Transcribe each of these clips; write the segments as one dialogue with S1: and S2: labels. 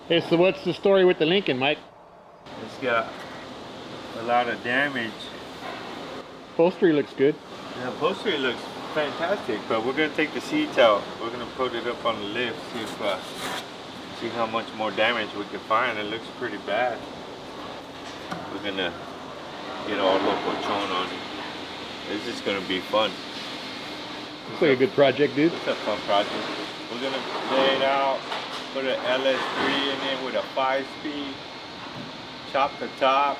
S1: Hey, so what's the story with the Lincoln, Mike?
S2: It's got a lot of damage.
S1: Upholstery looks good.
S2: The upholstery looks fantastic, but we're gonna take the seats out. We're gonna put it up on the lift, see how much more damage we can find. It looks pretty bad. We're gonna get all locochon on it. This is gonna be fun.
S1: Looks like a good project, dude.
S2: It's a fun project. We're gonna lay it out, put an LS3 in it with a 5-speed, chop the top,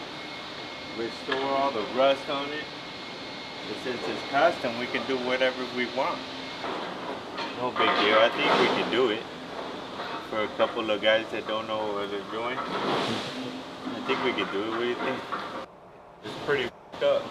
S2: restore all the rust on it. But since it's custom, we can do whatever we want. No big deal. I think we can do it. For a couple of guys that don't know what they're doing, I think we can do it. What do you think? It's pretty f***ed up.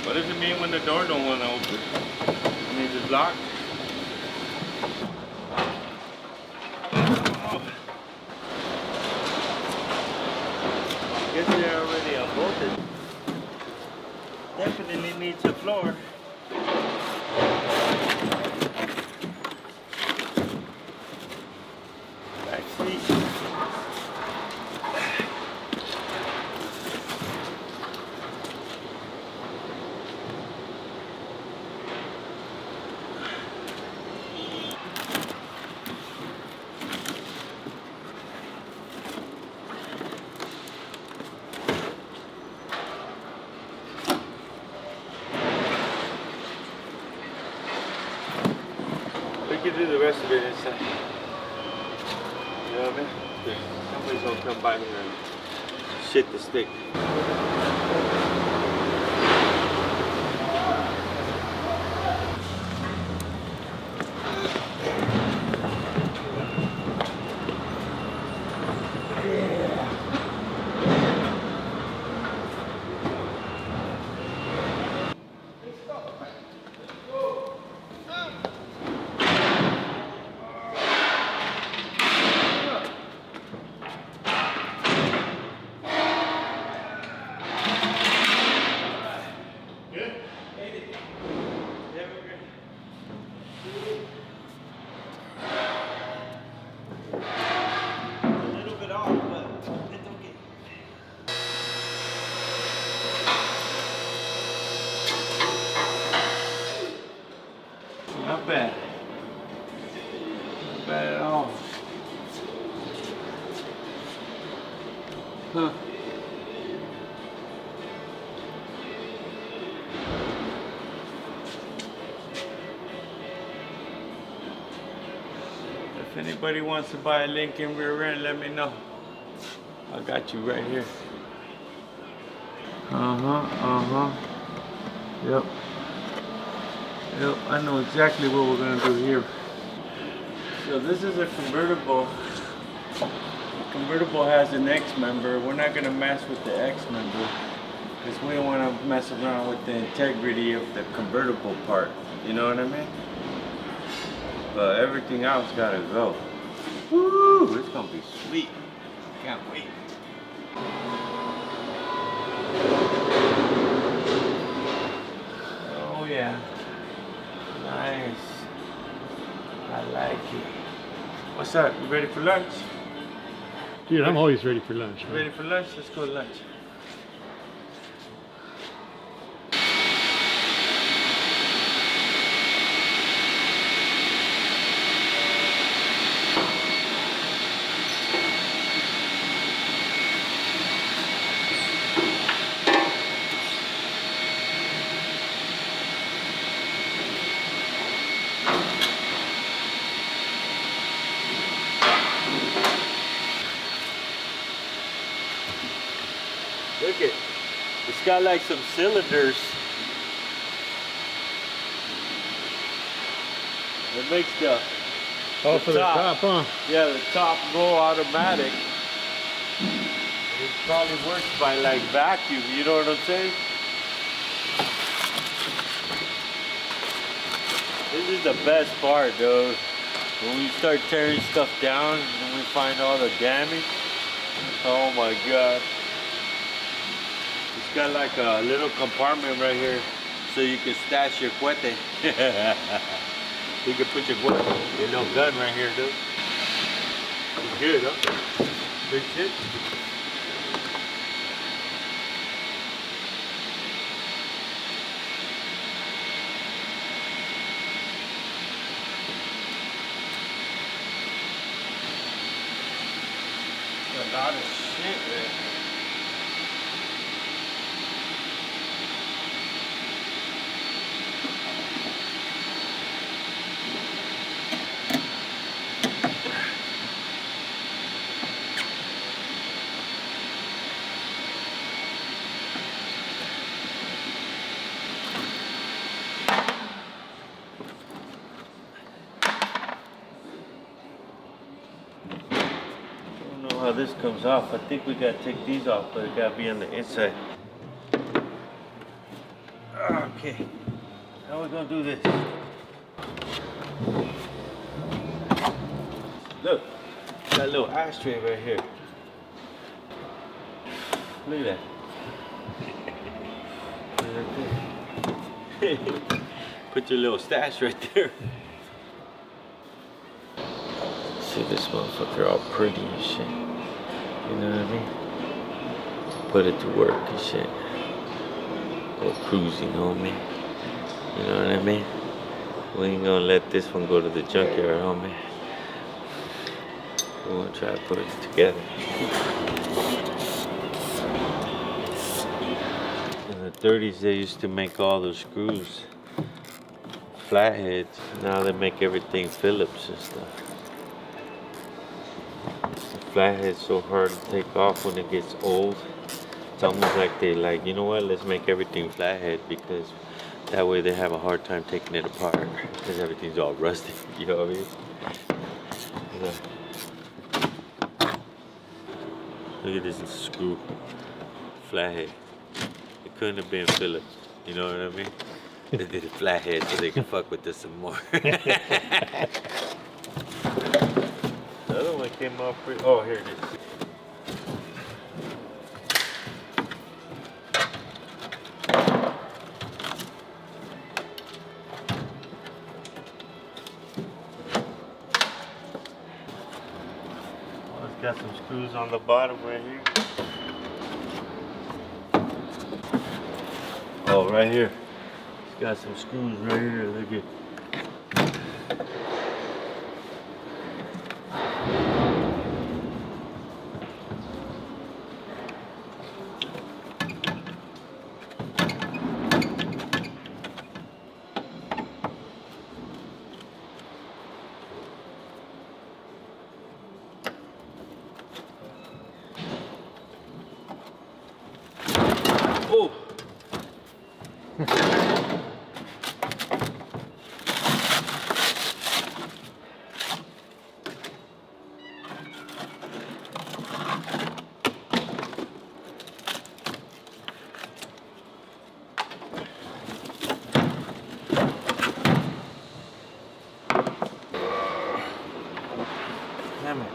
S2: What does it mean when the door don't want to open? It means it's locked. Oh. I guess they're already unbolted. Definitely needs a floor. Back seat. We can do the rest of it inside. You know what I mean? Somebody's gonna come by here and shit the stick. Not bad. Not bad at all. Huh. If anybody wants to buy a Lincoln rear end, let me know. I got you right here. Yep. Yep, I know exactly what we're gonna do here. So this is a convertible. The convertible has an X member. We're not gonna mess with the X member because we don't wanna mess around with the integrity of the convertible part. You know what I mean? But everything else gotta go. Woo! It's gonna be sweet. Can't wait. Oh yeah. Nice. I like it. What's up? You ready for lunch?
S1: Dude, I'm always ready for lunch.
S2: You ready for lunch? Let's go to lunch. Look it. It's got like some cylinders. It makes the
S1: For the top, huh?
S2: Yeah, the top go automatic. It probably works by like vacuum, you know what I'm saying? This is the best part, dude. When we start tearing stuff down and we find all the damage. Oh my god. It's got like a little compartment right here so you can stash your cuete. You can put your little gun right here, dude. It's good, huh? Good shit. A lot of shit, man. How this comes off. I think we gotta take these off, but it gotta be on the inside. Okay, how we gonna do this? Look, got a little ashtray right here. Look at that. Put your little stash right there. See this motherfucker all pretty and shit. You know what I mean? Put it to work and shit. Go cruising, homie. You know what I mean? We ain't gonna let this one go to the junkyard, homie. We're gonna try to put it together. In the 30s, they used to make all the screws flatheads. Now they make everything Phillips and stuff. Flathead's so hard to take off when it gets old. It's almost like they like, you know what, let's make everything flathead because that way they have a hard time taking it apart because everything's all rusty, you know what I mean? Look at this screw, flathead. It couldn't have been Phillips, you know what I mean? They did it flathead so they can fuck with this some more. The other one came off pretty. Oh, here it is. Oh, it's got some screws on the bottom right here. Oh, right here. It's got some screws right here. Look at. Oh! Damn it.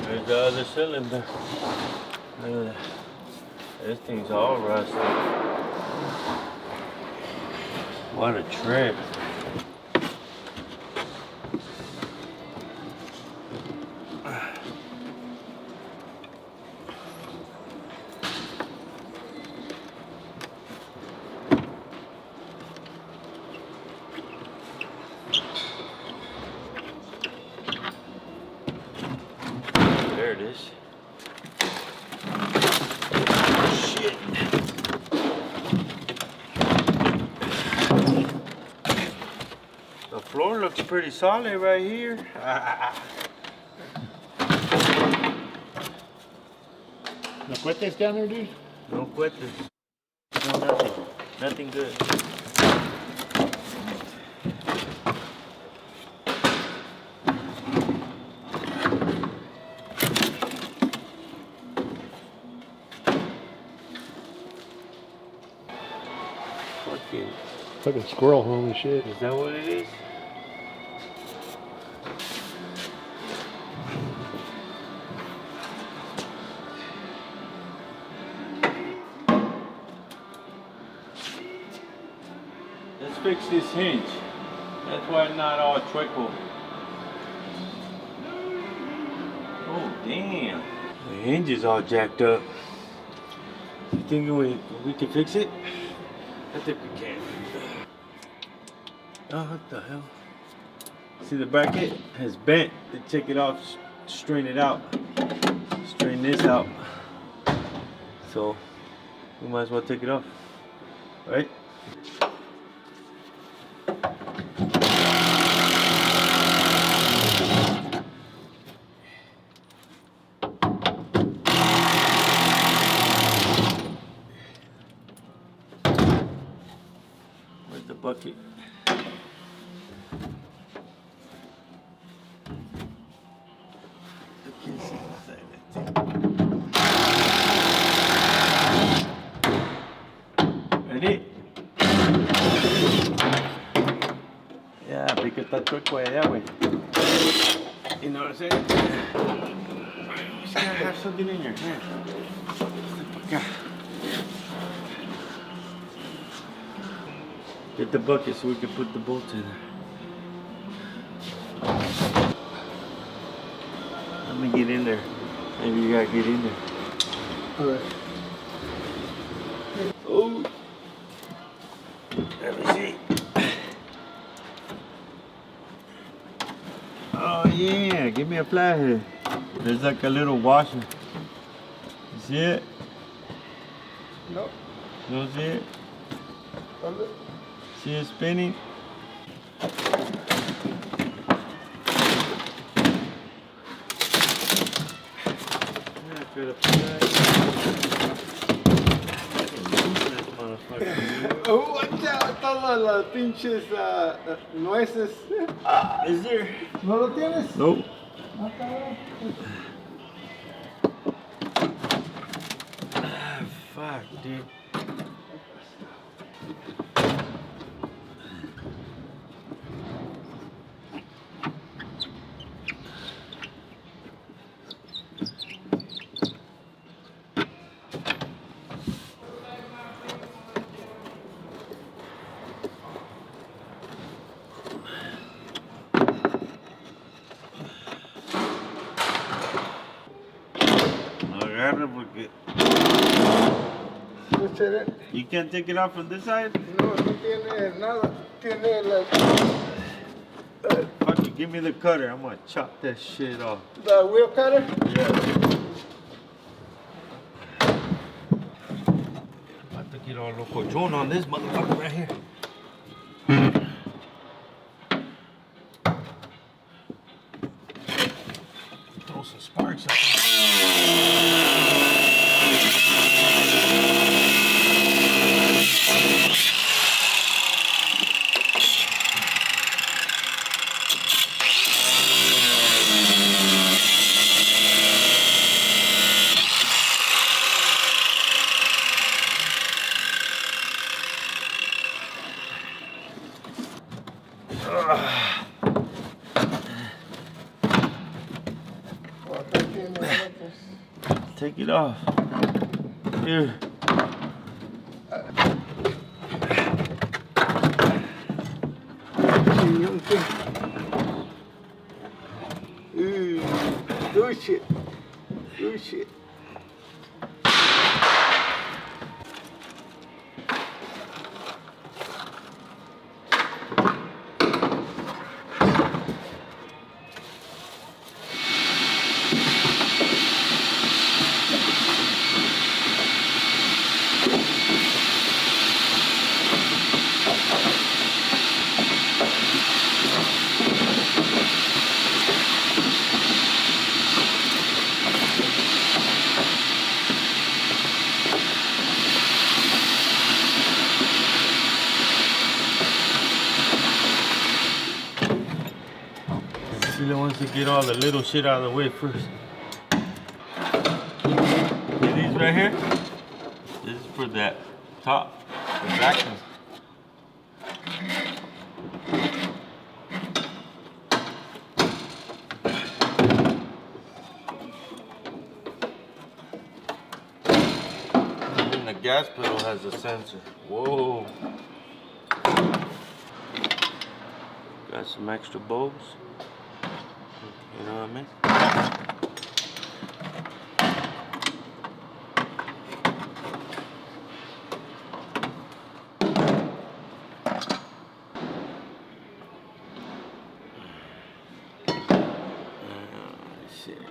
S2: There's the other cylinder. Look at that. This thing's all rusty. What a trip. There it is. Shit. floor looks pretty solid right here.
S1: No cuetes down there, dude?
S2: No cuetes. No nothing. Nothing good.
S1: Fucking squirrel home and shit.
S2: Is that what it is? Let's fix this hinge. That's why it's not all trickle. Oh damn. The hinge is all jacked up. You think we can fix it? I think we can. Oh, what the hell? See, the bracket has bent. They take it off, straighten it out. Straighten this out. So, we might as well take it off. Right? Where's the bucket? Ready? Yeah, porque está chueco allá, güey. You know what I'm saying? You just gotta have something in your hand. Get the bucket so we can put the bolts in there. Let me get in there. Maybe you gotta get in there.
S1: Alright.
S2: Oh. Let me see. Oh yeah, give me a flathead. There's like a little washer. You see it?
S1: No.
S2: You don't see it? See it spinning?
S3: Oh, watch out, todas las pinches nueces.
S2: Is there?
S3: ¿No lo tienes?
S2: Nope.
S3: Ah, cabrón.
S2: Ah, fuck, dude. Agarra porque
S3: Escucha,
S2: you can't take it off from this side.
S3: no tiene nada. Tiene
S2: Fuck you, give me the cutter. I'm gonna chop that shit off.
S3: the wheel cutter.
S2: Yeah. I'm about to get all loco Joan on this motherfucker right here. Throw some sparks up. Take it off. Here.
S3: Do shit. Do shit.
S2: to get all the little shit out of the way first. See these right here? This is for that top, the vacuum. And the gas pedal has a sensor. Whoa. Got some extra bulbs. You know what I mean? Shit.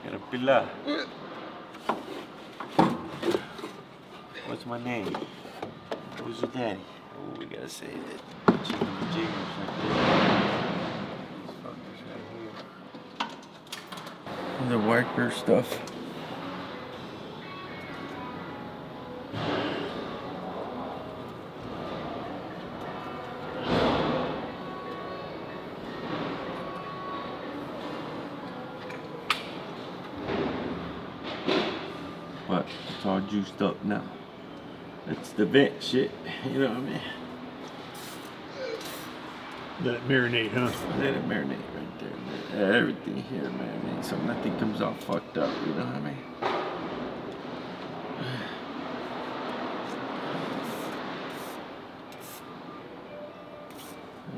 S2: Got a pila. What's my name? Who's your daddy? Oh, we gotta say that. Jiggers right there. These fuckers right here. The wiper stuff. But it's all juiced up now. It's the vent shit, you know what I mean?
S1: Let it marinate, huh?
S2: Let it marinate right there. Everything here marinates so nothing comes out fucked up, you know what I mean?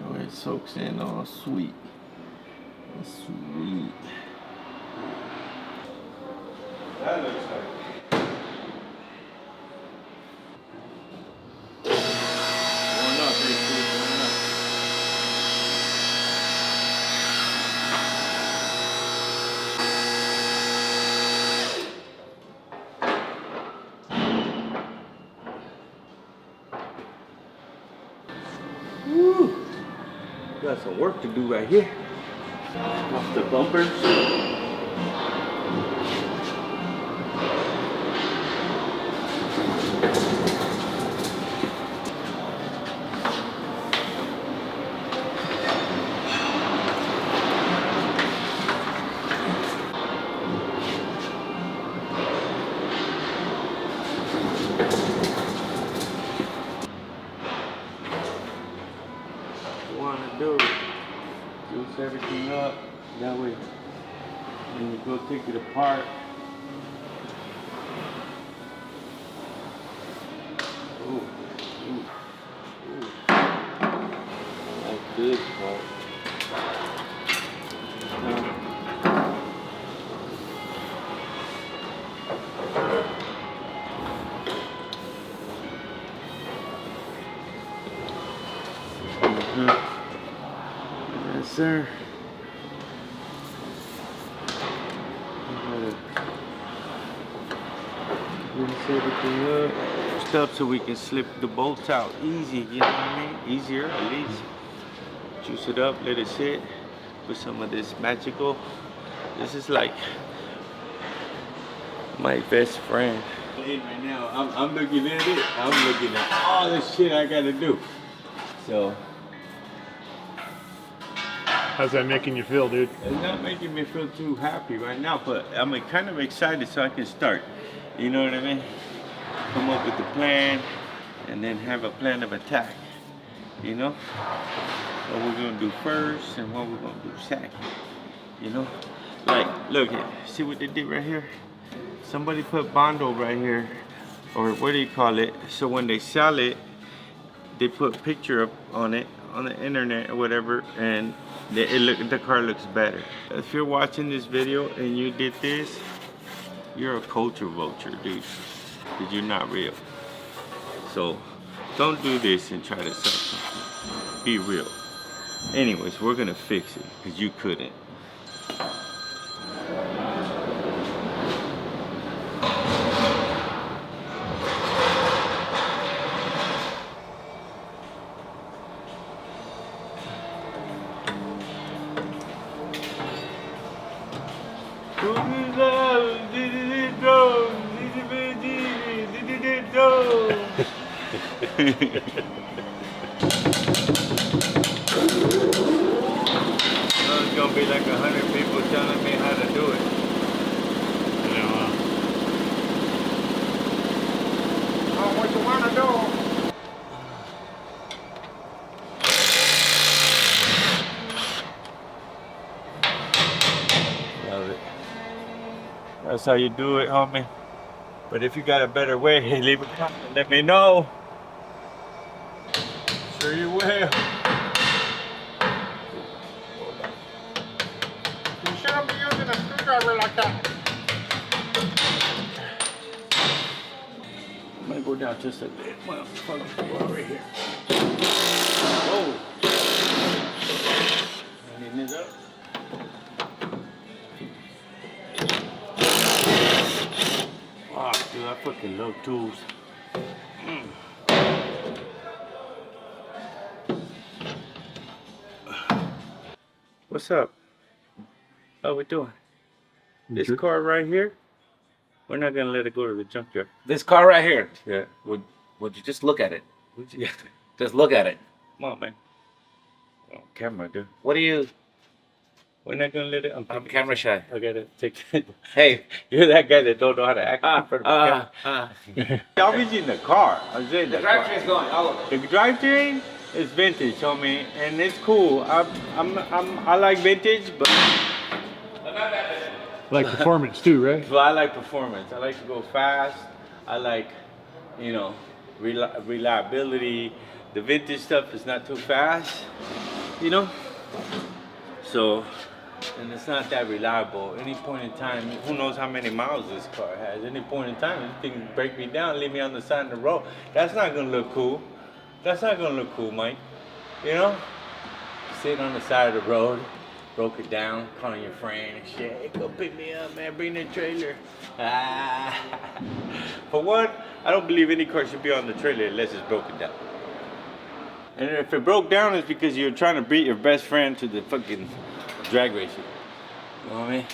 S2: Oh, it soaks in all sweet. It's sweet. That looks like got some work to do right here. Off the bumpers. Do juice everything up that way when you go take it apart. Ooh, ooh, ooh. Like this part. Yes, sir. Rinse everything up. Stuff so we can slip the bolts out easy, you know what I mean? Easier at least. Juice it up, let it sit. Put some of this magical. This is like my best friend. Right now, I'm looking at it. I'm looking at all the shit I gotta do. So.
S1: How's that making you feel, dude?
S2: It's not making me feel too happy right now, but I'm kind of excited so I can start. You know what I mean? Come up with a plan and then have a plan of attack. You know? What we're gonna do first and what we're gonna do second. You know? Like, look here. See what they did right here? Somebody put Bondo right here, or what do you call it? So when they sell it, they put a picture up on it on the internet or whatever, and the car looks better. If you're watching this video and you did this, you're a culture vulture, dude. Because you're not real. So don't do this and try to sell something. Be real. Anyways, we're gonna fix it because you couldn't. be like 100 people telling me how to do it.
S1: You know,
S3: Oh, what you want to do?
S2: Love it. That's how you do it, homie. But if you got a better way, leave a comment. Let me know. Sure you will.
S3: You shouldn't be using a screwdriver like that.
S2: I'm gonna go down just a bit. Well, right here. Oh. Neaten it up. Fuck, dude, I fucking love tools. What's up? How we doing? This car right here, we're not gonna let it go to the junkyard.
S4: This car right here.
S2: Yeah.
S4: Would you just look at it?
S2: Would you?
S4: Just look at it.
S2: Come on, man. Oh, camera, dude.
S4: What do you?
S2: We're not gonna let it.
S4: I'm camera shy.
S2: I gotta take it.
S4: Hey.
S2: You're that guy that don't know how to act in front of the camera. I'll be in the car. I was in the car.
S4: drivetrain's going. Oh.
S2: The drivetrain is vintage, homie, and it's cool. I like vintage, but
S1: like performance too, right?
S2: I like performance. I like to go fast. I like, you know, reliability. The vintage stuff is not too fast, you know. So, and it's not that reliable. Any point in time, who knows how many miles this car has? Any point in time, this thing can break me down, leave me on the side of the road. That's not gonna look cool. That's not gonna look cool, Mike. You know? Sitting on the side of the road, broke it down, calling your friend and shit. Hey, go pick me up, man. Bring the trailer. Ah. For one, I don't believe any car should be on the trailer unless it's broken down. And if it broke down, it's because you're trying to beat your best friend to the fucking drag racing. You know what I mean?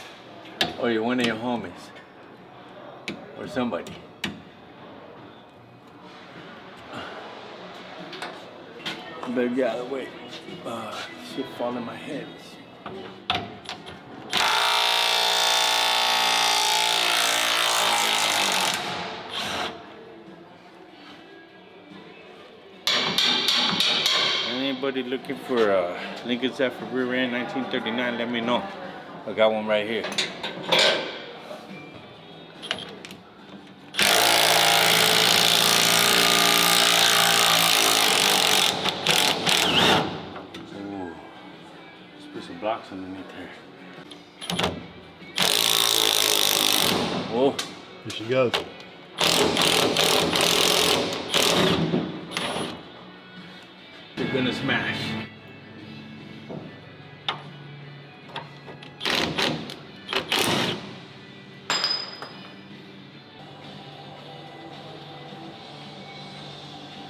S2: Or you're one of your homies. Or somebody. Better get out of the way. Shit fall in my head. Anybody looking for a Lincoln Zephyr rear end 1939, let me know. I got one right here. Ooh. Let's put some blocks underneath here. Whoa.
S1: Here she goes.
S2: You're gonna smash.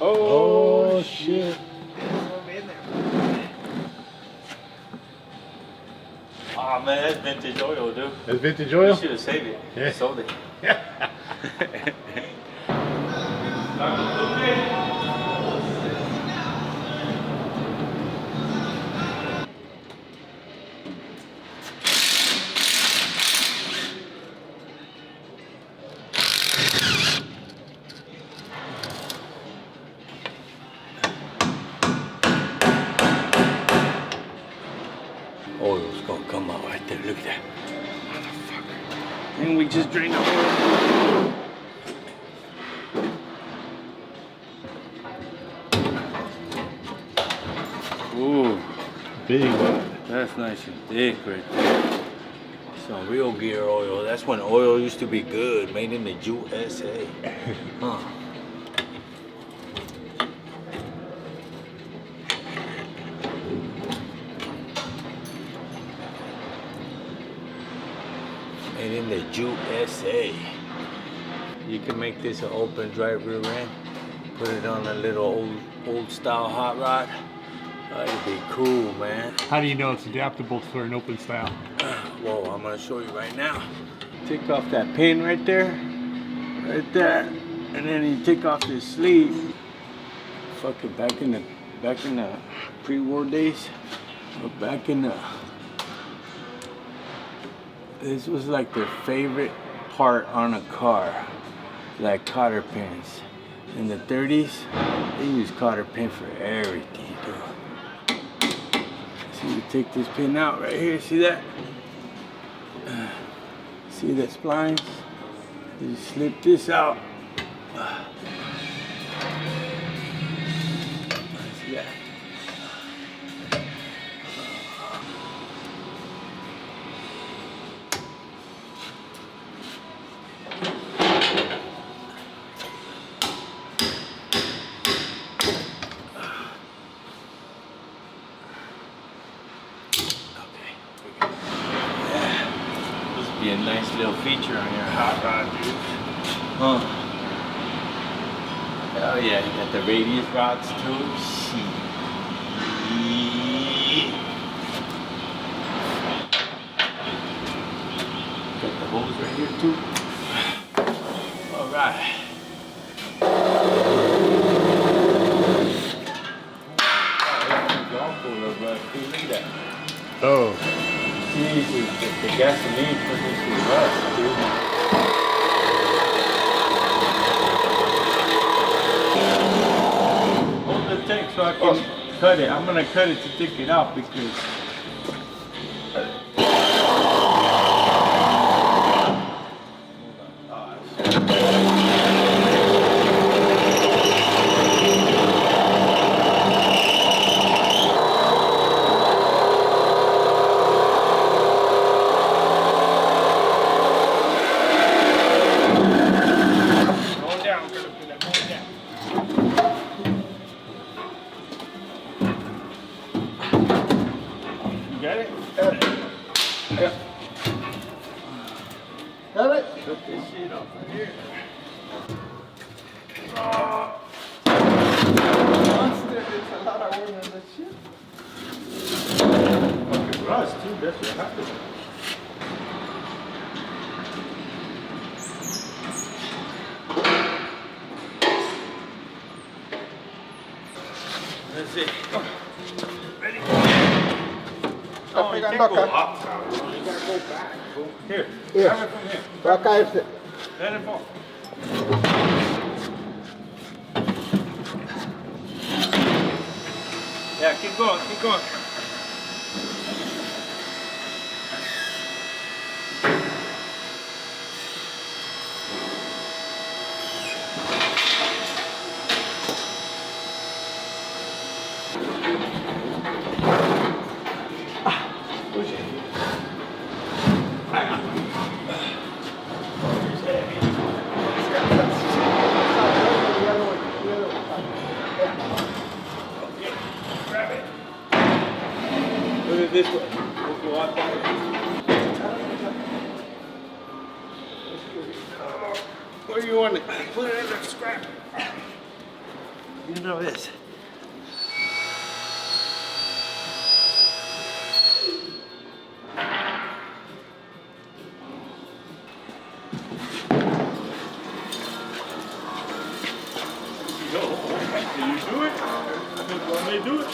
S2: Oh, shit. Oh man, that's vintage oil, dude.
S1: That's vintage
S2: You
S1: oil?
S2: should have saved it.
S1: Yeah.
S2: Sold it. Oil's gonna come out right there. Look at that. Motherfucker. And we just drained the oil. Ooh,
S1: Big.
S2: that's nice and thick right there. Some real gear oil. That's when oil used to be good, made in the USA. Huh. Made in the USA. You can make this an open drive rear end. Put it on a little old style hot rod. That'd be cool, man.
S1: How do you know it's adaptable for an open style?
S2: Whoa, I'm gonna show you right now. Take off that pin right there, and then you take off this sleeve. Fucking back in the pre-war days, or back in the
S3: This was like their favorite part on a car, like cotter pins. In the 30s, they used cotter pin for everything, dude. So you take this pin out right here, see that? See the splines? You slip this out. See that? Be a nice little feature on your hot rod, dude. Huh. Hell yeah, you got the radius rods too. Shit. Got the hose right here too. Alright. Look at that.
S1: Oh.
S3: See, the gasoline pushes the rust, dude. Hold the tank so I can cut it. I'm gonna cut it to take it out because cut this shit off right here.
S5: Monster, there's a lot of work on that shit.
S3: Fucking rust too, that's what happened. That's it. Ready?
S5: Está pegando acá.
S3: You gotta go back. Go here.
S5: Here.
S3: Grab it from here.
S5: Va a caerse.
S3: Let it fall. Yeah, keep going, keep going. Put it this way. We'll go out that way. Where do you want it? Put it in the scrap. You know this. Can you do it? Want me to do it?